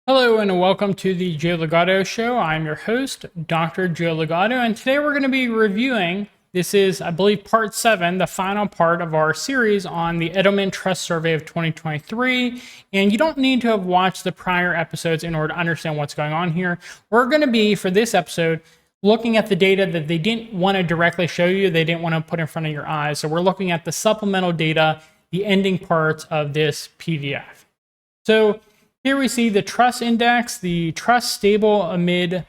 Hello and welcome to the Joe Ligato Show. I'm your host, Dr. Joe Ligato, and today we're going to be reviewing, this is, I believe, part 7, the final part of our series on the Edelman Trust Survey of 2023. And you don't need to have watched the prior episodes in order to understand what's going on here. We're going to be, for this episode, looking at the data that they didn't want to directly show you, they didn't want to put in front of your eyes. So we're looking at the supplemental data, the ending parts of this PDF. So here we see the trust index, the trust stable amid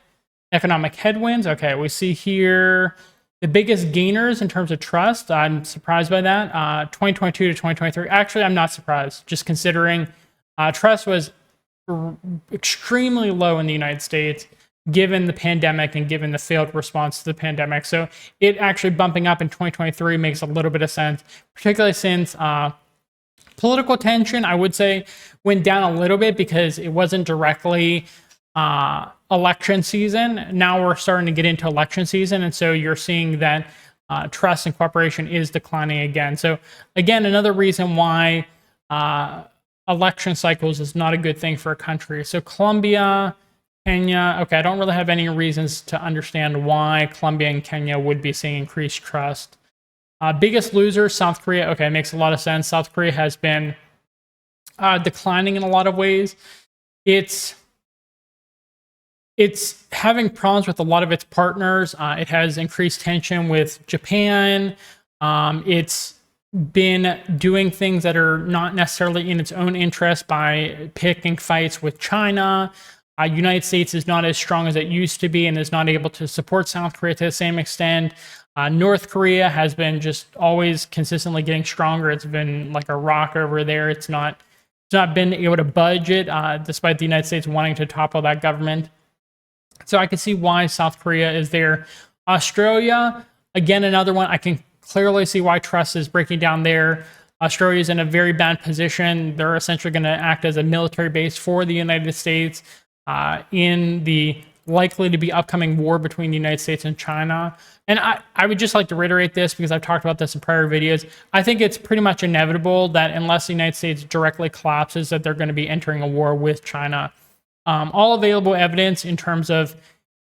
economic headwinds. Okay, we see here the biggest gainers in terms of trust. I'm surprised by that. 2022 to 2023. Actually, I'm not surprised, just considering trust was extremely low in the United States given the pandemic and given the failed response to the pandemic. So it actually bumping up in 2023 makes a little bit of sense, particularly since political tension, I would say, went down a little bit because it wasn't directly election season. Now we're starting to get into election season, and so you're seeing that trust and cooperation is declining again. So again, another reason why election cycles is not a good thing for a country. So Colombia, Kenya, okay, I don't really have any reasons to understand why Colombia and Kenya would be seeing increased trust. Biggest loser, South Korea. Okay, makes a lot of sense. South Korea has been declining in a lot of ways. It's having problems with a lot of its partners. It has increased tension with Japan. It's been doing things that are not necessarily in its own interest by picking fights with China. United States is not as strong as it used to be and is not able to support South Korea to the same extent. North Korea has been just always consistently getting stronger. It's been like a rock over there. It's not been able to budge it, despite the United States wanting to topple that government. So I can see why South Korea is there. Australia, again, another one. I can clearly see why trust is breaking down there. Australia is in a very bad position. They're essentially going to act as a military base for the United States in the likely to be upcoming war between the United States and China. And I would just like to reiterate this because I've talked about this in prior videos. I think it's pretty much inevitable that unless the United States directly collapses, that they're going to be entering a war with China. All available evidence in terms of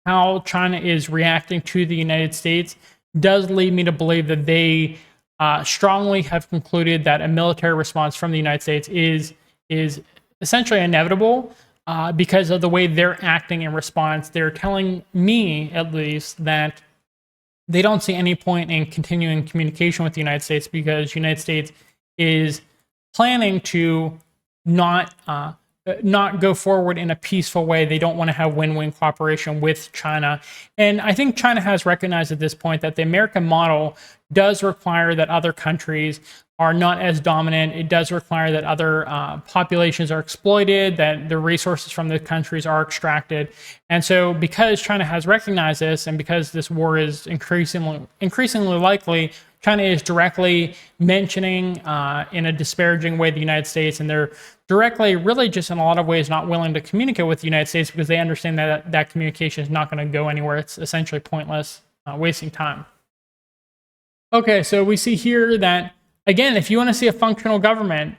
how China is reacting to the United States does lead me to believe that they strongly have concluded that a military response from the United States is essentially inevitable. Because of the way they're acting in response. They're telling me, at least, that they don't see any point in continuing communication with the United States because the United States is planning to not go forward in a peaceful way. They don't want to have win-win cooperation with China. And I think China has recognized at this point that the American model does require that other countries are not as dominant. It does require that other populations are exploited, that the resources from the countries are extracted. And so because China has recognized this, and because this war is increasingly likely, China is directly mentioning in a disparaging way the United States, and they're directly, really just in a lot of ways, not willing to communicate with the United States because they understand that that communication is not going to go anywhere. It's essentially pointless, wasting time. Okay, so we see here that, again, if you want to see a functional government,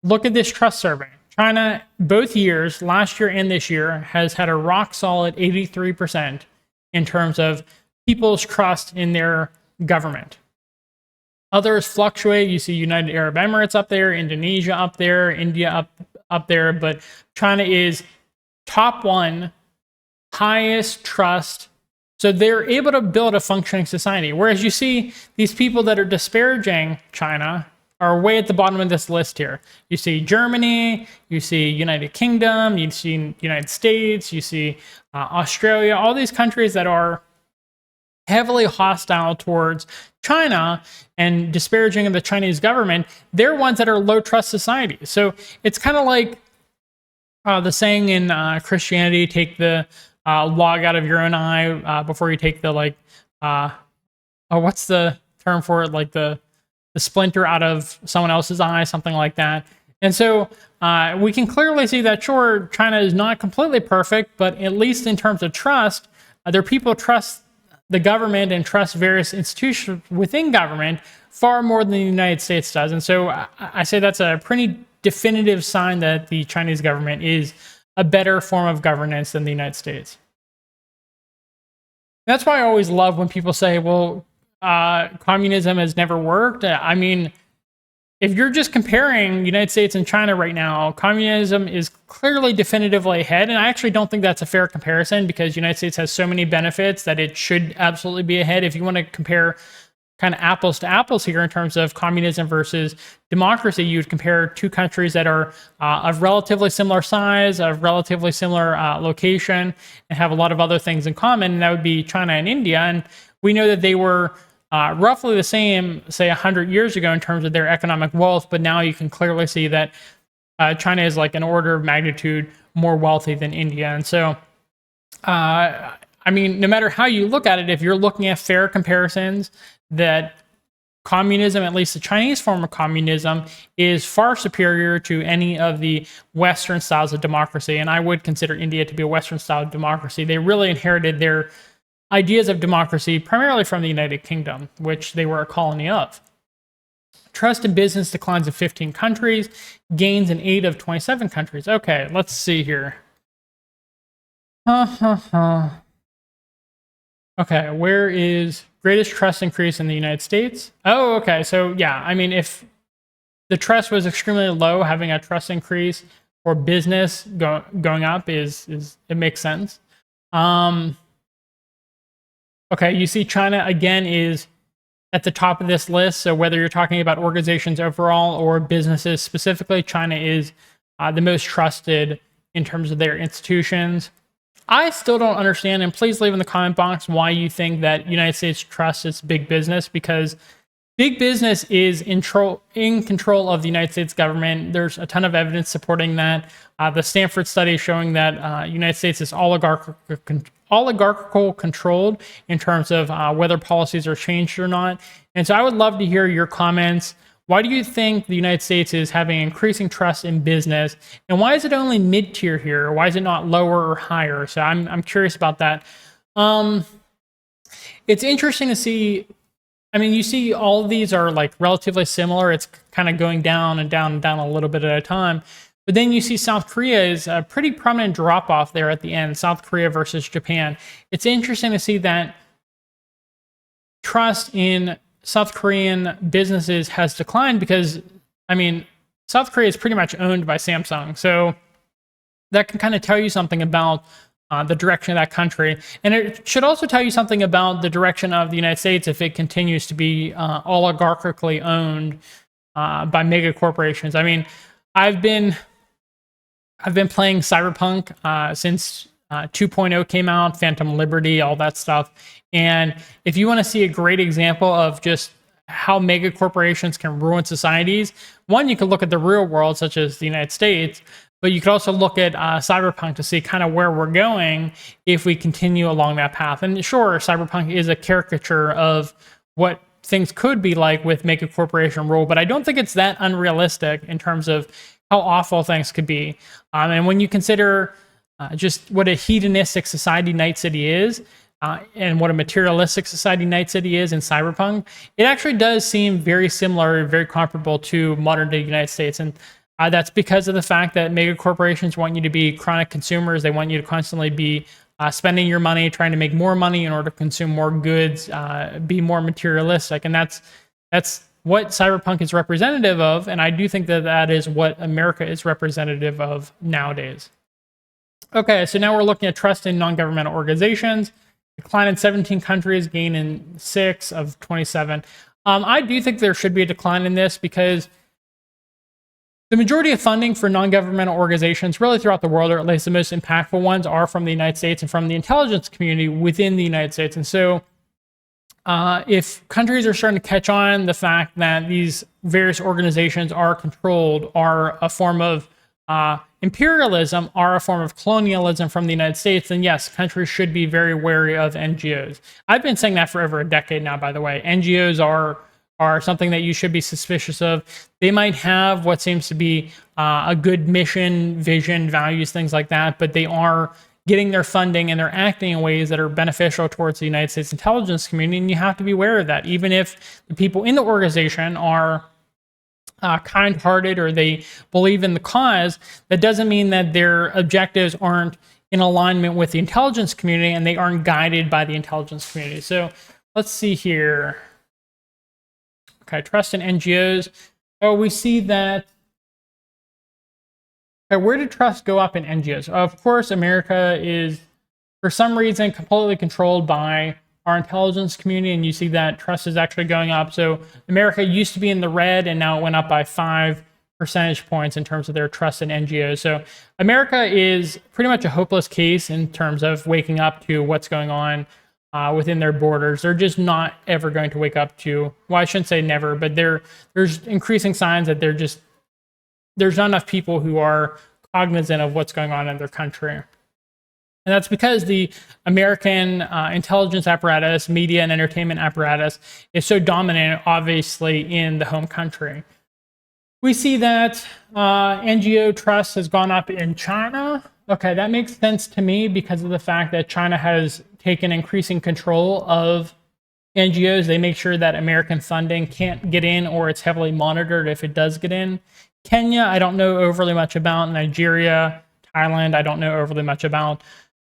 look at this trust survey. China, both years, last year and this year, has had a rock solid 83% in terms of people's trust in their government. Others fluctuate. You see United Arab Emirates up there, Indonesia up there, India up there, but China is top one, highest trust. So they're able to build a functioning society. Whereas you see these people that are disparaging China are way at the bottom of this list here. You see Germany, you see United Kingdom, you see United States, you see Australia, all these countries that are heavily hostile towards China and disparaging of the Chinese government. They're ones that are low trust societies. So it's kind of like the saying in Christianity, take the log out of your own eye before you take the what's the term for it? Like the splinter out of someone else's eye, something like that. And so we can clearly see that, sure, China is not completely perfect, but at least in terms of trust, their people trust the government and trust various institutions within government far more than the United States does. And so I say that's a pretty definitive sign that the Chinese government is a better form of governance than the United States. That's why I always love when people say, well, communism has never worked. I mean, if you're just comparing United States and China right now, communism is clearly definitively ahead. And I actually don't think that's a fair comparison because United States has so many benefits that it should absolutely be ahead. If you want to compare kind of apples to apples here in terms of communism versus democracy, you would compare two countries that are of relatively similar size, of relatively similar location, and have a lot of other things in common. And that would be China and India. And we know that they were roughly the same, say, 100 years ago in terms of their economic wealth. But now you can clearly see that China is like an order of magnitude more wealthy than India. And so, I mean, no matter how you look at it, if you're looking at fair comparisons, that communism, at least the Chinese form of communism, is far superior to any of the Western styles of democracy. And I would consider India to be a Western style of democracy. They really inherited their ideas of democracy primarily from the United Kingdom, which they were a colony of. Trust in business declines in 15 countries, gains in 8 of 27 countries. Okay, let's see here. Okay, where is greatest trust increase in the United States? Oh, okay. So yeah, I mean, if the trust was extremely low, having a trust increase for business going up is it makes sense. Okay, you see China again is at the top of this list. So whether you're talking about organizations overall or businesses specifically, China is the most trusted in terms of their institutions. I still don't understand, and please leave in the comment box why you think that United States trusts its big business, because big business is in control of the United States government. There's a ton of evidence supporting that. The Stanford study showing that United States is oligarchical controlled in terms of whether policies are changed or not. And so I would love to hear your comments. Why do you think the United States is having increasing trust in business? And why is it only mid-tier here? Why is it not lower or higher? So I'm curious about that. It's interesting to see. I mean, you see all of these are like relatively similar. It's kind of going down and down and down a little bit at a time. But then you see South Korea is a pretty prominent drop off there at the end, South Korea versus Japan. It's interesting to see that trust in South Korean businesses has declined because, I mean, South Korea is pretty much owned by Samsung. So that can kind of tell you something about the direction of that country. And it should also tell you something about the direction of the United States if it continues to be oligarchically owned by mega corporations. I mean, I've been playing Cyberpunk since 2.0 came out, Phantom Liberty, all that stuff. And if you want to see a great example of just how mega corporations can ruin societies, one, you can look at the real world, such as the United States, but you could also look at Cyberpunk to see kind of where we're going if we continue along that path. And sure, Cyberpunk is a caricature of what things could be like with mega corporation rule, but I don't think it's that unrealistic in terms of how awful things could be. And when you consider just what a hedonistic society Night City is, and what a materialistic society Night City is in Cyberpunk, it actually does seem very similar, very comparable to modern day United States. And that's because of the fact that mega corporations want you to be chronic consumers. They want you to constantly be spending your money, trying to make more money in order to consume more goods, be more materialistic. And that's what Cyberpunk is representative of. And I do think that that is what America is representative of nowadays. Okay, so now we're looking at trust in non-governmental organizations. Decline in 17 countries, gain in 6 of 27. I do think there should be a decline in this because the majority of funding for non-governmental organizations really throughout the world, or at least the most impactful ones, are from the United States and from the intelligence community within the United States. And so if countries are starting to catch on the fact that these various organizations are controlled, are a form of imperialism, are a form of colonialism from the United States, then yes, countries should be very wary of NGOs. I've been saying that for over a decade now, by the way. NGOs are something that you should be suspicious of. They might have what seems to be a good mission, vision, values, things like that, but they are getting their funding and they're acting in ways that are beneficial towards the United States intelligence community, and you have to be aware of that. Even if the people in the organization are kind-hearted or they believe in the cause, that doesn't mean that their objectives aren't in alignment with the intelligence community and they aren't guided by the intelligence community. So let's see here. Okay, trust in NGOs. Oh, we see that. Okay, where did trust go up in NGOs? Of course, America is, for some reason, completely controlled by our intelligence community, and you see that trust is actually going up. So America used to be in the red, and now it went up by 5 percentage points in terms of their trust in NGOs. So America is pretty much a hopeless case in terms of waking up to what's going on within their borders. They're just not ever going to wake up to, well, I shouldn't say never, but there's increasing signs that there's not enough people who are cognizant of what's going on in their country. And that's because the American intelligence apparatus, media and entertainment apparatus is so dominant, obviously, in the home country. We see that NGO trust has gone up in China. Okay, that makes sense to me because of the fact that China has taken increasing control of NGOs. They make sure that American funding can't get in, or it's heavily monitored if it does get in. Kenya, I don't know overly much about. Nigeria, Thailand, I don't know overly much about.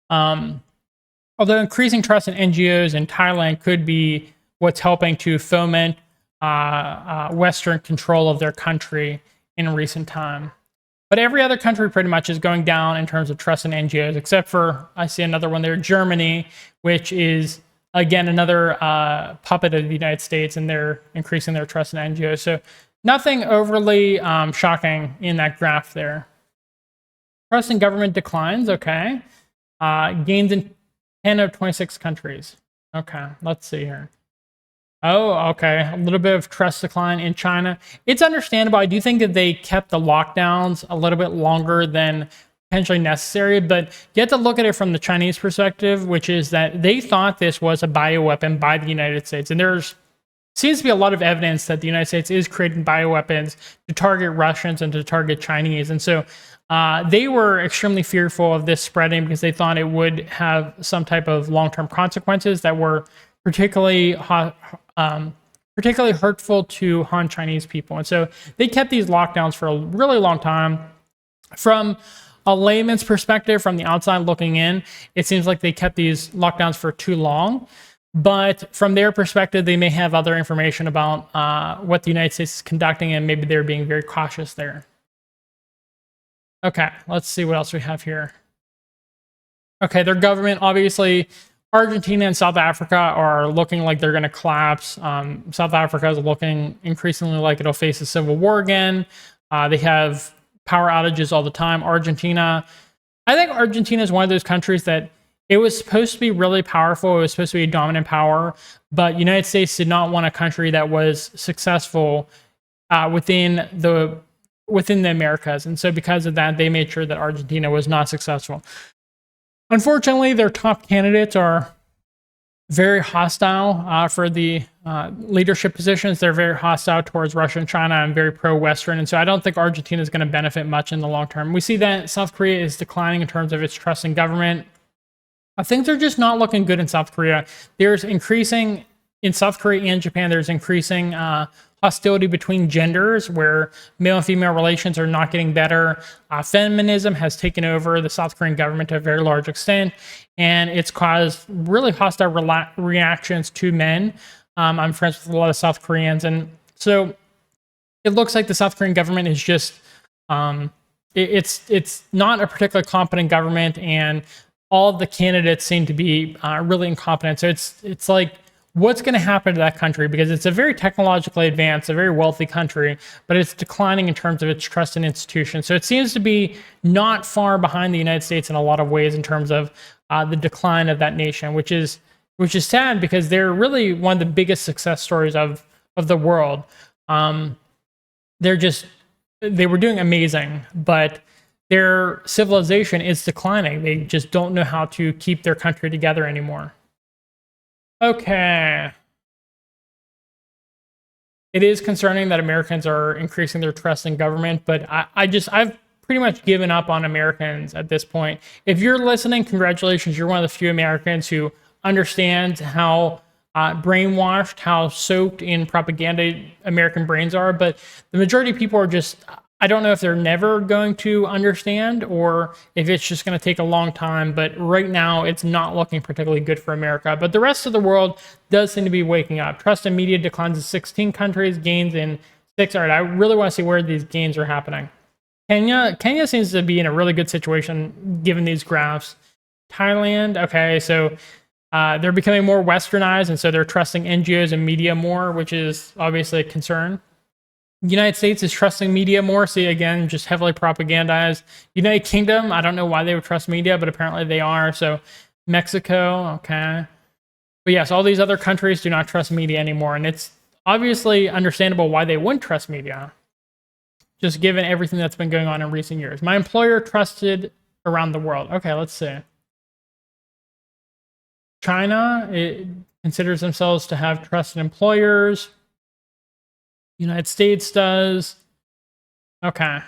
Although increasing trust in NGOs in Thailand could be what's helping to foment Western control of their country in recent time. But every other country pretty much is going down in terms of trust in NGOs, except for, I see another one there, Germany, which is, again, another puppet of the United States, and they're increasing their trust in NGOs. So nothing overly shocking in that graph there. Trust in government declines, okay. Gains in 10 of 26 countries. Okay, let's see here. Oh, okay. A little bit of trust decline in China. It's understandable. I do think that they kept the lockdowns a little bit longer than potentially necessary, but you have to look at it from the Chinese perspective, which is that they thought this was a bioweapon by the United States. And there's seems to be a lot of evidence that the United States is creating bioweapons to target Russians and to target Chinese. And so they were extremely fearful of this spreading because they thought it would have some type of long-term consequences that were particularly hurtful to Han Chinese people. And so they kept these lockdowns for a really long time. From a layman's perspective, from the outside looking in, it seems like they kept these lockdowns for too long. But from their perspective, they may have other information about what the United States is conducting, and maybe they're being very cautious there. Okay, let's see what else we have here. Okay, their government, obviously, Argentina and South Africa are looking like they're going to collapse. South Africa is looking increasingly like it'll face a civil war again. They have power outages all the time. Argentina, I think Argentina is one of those countries that it was supposed to be really powerful. It was supposed to be a dominant power, but United States did not want a country that was successful within the Americas. And so because of that, they made sure that Argentina was not successful. Unfortunately, their top candidates are very hostile for the leadership positions. They're very hostile towards Russia and China and very pro-Western. And so I don't think Argentina is going to benefit much in the long term. We see that South Korea is declining in terms of its trust in government. Things are just not looking good in South Korea. There's increasing, in South Korea and Japan, there's increasing hostility between genders where male and female relations are not getting better. Feminism has taken over the South Korean government to a very large extent, and it's caused really hostile reactions to men. I'm friends with a lot of South Koreans, and so it looks like the South Korean government is just, it's not a particularly competent government, and all of the candidates seem to be really incompetent. So it's like, what's going to happen to that country? Because it's a very technologically advanced, a very wealthy country, but it's declining in terms of its trust in institutions. So it seems to be not far behind the United States in a lot of ways in terms of the decline of that nation, which is sad because they're really one of the biggest success stories of the world. They were doing amazing, but their civilization is declining. They just don't know how to keep their country together anymore. Okay. It is concerning that Americans are increasing their trust in government, but I've pretty much given up on Americans at this point. If you're listening, congratulations. You're one of the few Americans who understands how brainwashed, how soaked in propaganda American brains are. But the majority of people are just, I don't know if they're never going to understand or if it's just going to take a long time. But right now, it's not looking particularly good for America. But the rest of the world does seem to be waking up. Trust in media declines in 16 countries, gains in 6. All right, I really want to see where these gains are happening. Kenya seems to be in a really good situation given these graphs. Thailand, okay, so they're becoming more westernized, and so they're trusting NGOs and media more, which is obviously a concern. United States is trusting media more. See, again, just heavily propagandized. United Kingdom, I don't know why they would trust media, but apparently they are. So Mexico, okay. But yes, all these other countries do not trust media anymore, and it's obviously understandable why they wouldn't trust media, just given everything that's been going on in recent years. My employer trusted around the world. Okay, let's see. China, it considers themselves to have trusted employers. United States does. Okay.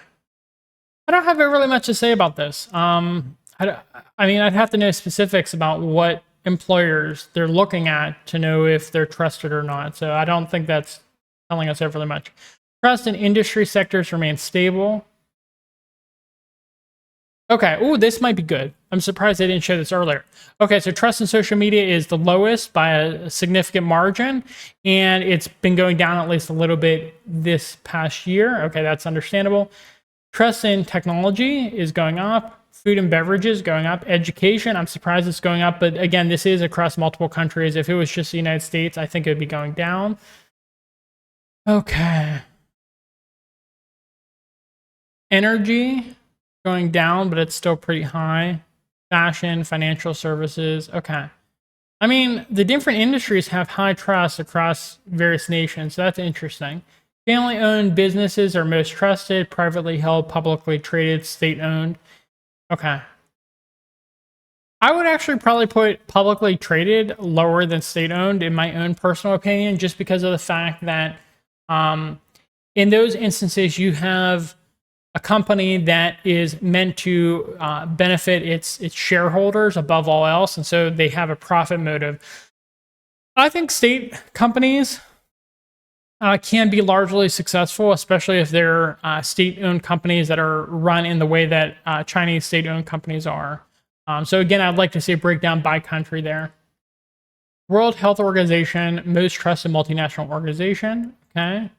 I don't have really much to say about this. I mean, I'd have to know specifics about what employers they're looking at to know if they're trusted or not. So I don't think that's telling us overly much. Trust in industry sectors remains stable. Okay, oh, this might be good. I'm surprised they didn't show this earlier. Okay, so trust in social media is the lowest by a significant margin, and it's been going down at least a little bit this past year. Okay, that's understandable. Trust in technology is going up. Food and beverages going up. Education, I'm surprised it's going up, but again, this is across multiple countries. If it was just the United States, I think it would be going down. Okay. Energy going down, but it's still pretty high. Fashion, financial services. Okay. I mean, the different industries have high trust across various nations. So that's interesting. Family-owned businesses are most trusted, privately held, publicly traded, state-owned. Okay. I would actually probably put publicly traded lower than state-owned in my own personal opinion, just because of the fact that in those instances, you have a company that is meant to benefit its shareholders above all else, and so they have a profit motive. I think state companies can be largely successful, especially if they're state-owned companies that are run in the way that Chinese state-owned companies are. So again, I'd like to see a breakdown by country there. World Health Organization, most trusted multinational organization. Okay.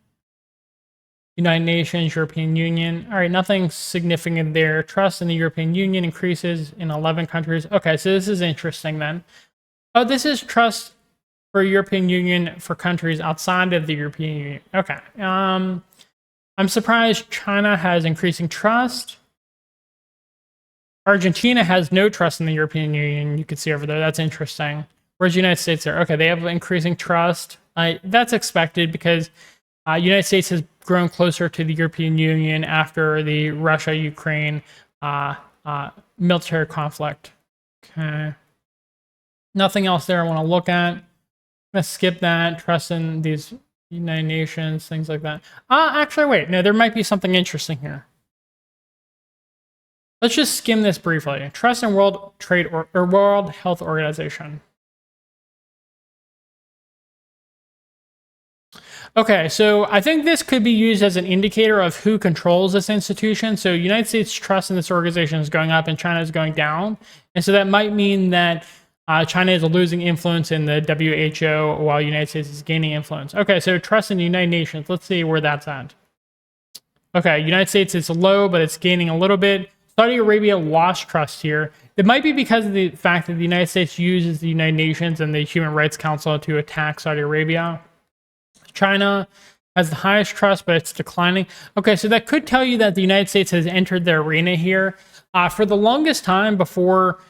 United Nations, European Union. All right, nothing significant there. Trust in the European Union increases in 11 countries. Okay, so this is interesting then. Oh, this is trust for European Union for countries outside of the European Union. Okay. I'm surprised China has increasing trust. Argentina has no trust in the European Union. You can see over there. That's interesting. Where's the United States there? Okay, they have increasing trust. That's expected because United States has grown closer to the European Union after the Russia-Ukraine military conflict. Okay. Nothing else there I want to look at. I'm going to skip that. Trust in these United Nations, things like that. Actually, wait. No, there might be something interesting here. Let's just skim this briefly. Trust in World Trade or World Health Organization. Okay, so I think this could be used as an indicator of who controls this institution. So United States trust in this organization is going up and China is going down. And so that might mean that China is losing influence in the WHO while United States is gaining influence. Okay, so trust in the United Nations. Let's see where that's at. Okay, United States is low, but it's gaining a little bit. Saudi Arabia lost trust here. It might be because of the fact that the United States uses the United Nations and the Human Rights Council to attack Saudi Arabia. China has the highest trust, but it's declining. Okay, so that could tell you that the United States has entered the arena here. For the longest time before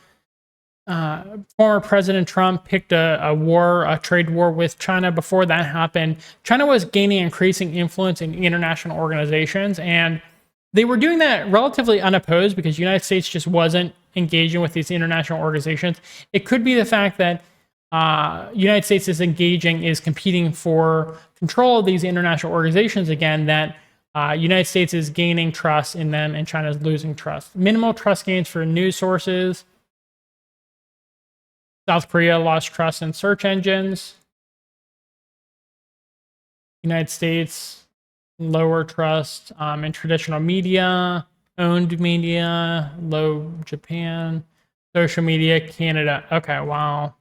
former President Trump picked a trade war with China, before that happened, China was gaining increasing influence in international organizations, and they were doing that relatively unopposed because the United States just wasn't engaging with these international organizations. It could be the fact that United States is competing for control of these international organizations again, that United States is gaining trust in them and China is losing trust. Minimal trust gains for news sources. South Korea lost trust in search engines. United States, lower trust in traditional media, owned media, low Japan, social media, Canada. Okay, wow.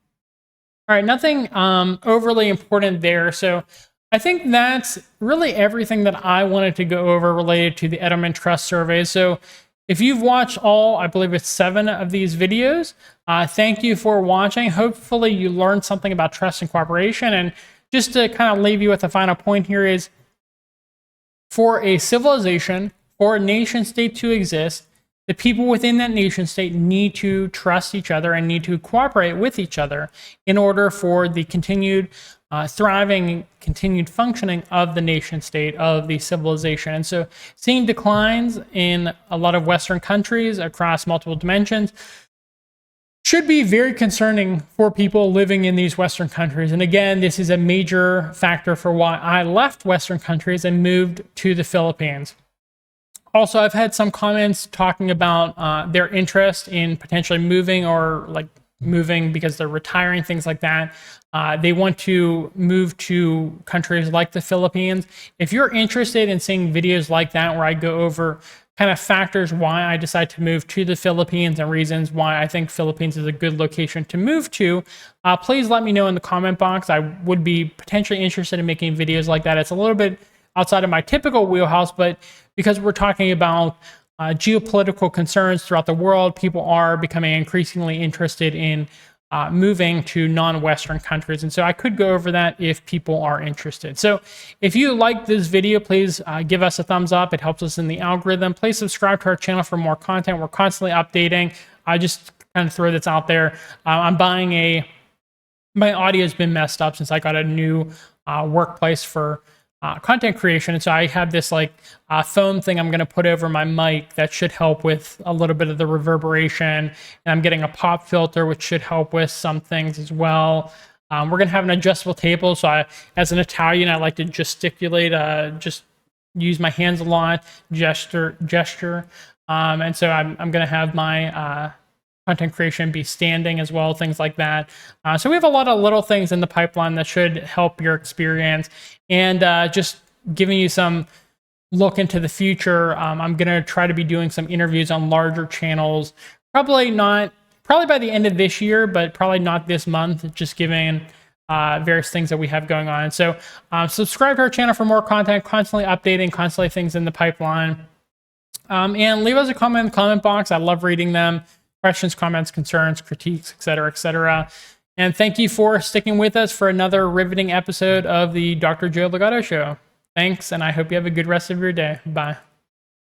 All right, nothing overly important there. So I think that's really everything that I wanted to go over related to the Edelman Trust Survey. So if you've watched all, I believe it's 7 of these videos, thank you for watching. Hopefully you learned something about trust and cooperation. And just to kind of leave you with a final point here is, for a civilization, for a nation state to exist, the people within that nation state need to trust each other and need to cooperate with each other in order for the continued thriving, continued functioning of the nation state, of the civilization. And so seeing declines in a lot of Western countries across multiple dimensions should be very concerning for people living in these Western countries. And again, this is a major factor for why I left Western countries and moved to the Philippines. Also, I've had some comments talking about their interest in potentially moving, or like moving because they're retiring, things like that. They want to move to countries like the Philippines. If you're interested in seeing videos like that, where I go over kind of factors why I decide to move to the Philippines and reasons why I think Philippines is a good location to move to, please let me know in the comment box. I would be potentially interested in making videos like that. It's a little bit outside of my typical wheelhouse, but because we're talking about geopolitical concerns throughout the world, people are becoming increasingly interested in moving to non-Western countries. And so I could go over that if people are interested. So if you like this video, please give us a thumbs up. It helps us in the algorithm. Please subscribe to our channel for more content. We're constantly updating. I just kind of throw this out there. I'm buying my audio has been messed up since I got a new workplace for content creation. And so I have this like foam thing I'm going to put over my mic that should help with a little bit of the reverberation. And I'm getting a pop filter, which should help with some things as well. We're going to have an adjustable table. So as an Italian, I like to gesticulate, just use my hands a lot, gesture. And so I'm going to have my content creation be standing as well, things like that. So we have a lot of little things in the pipeline that should help your experience. And just giving you some look into the future, I'm going to try to be doing some interviews on larger channels, probably by the end of this year, but probably not this month, just giving various things that we have going on. So subscribe to our channel for more content, constantly updating, constantly things in the pipeline. And leave us a comment in the comment box. I love reading them. Questions, comments, concerns, critiques, etc., etc. And thank you for sticking with us for another riveting episode of the Dr. Joe Ligato Show. Thanks, and I hope you have a good rest of your day. Bye.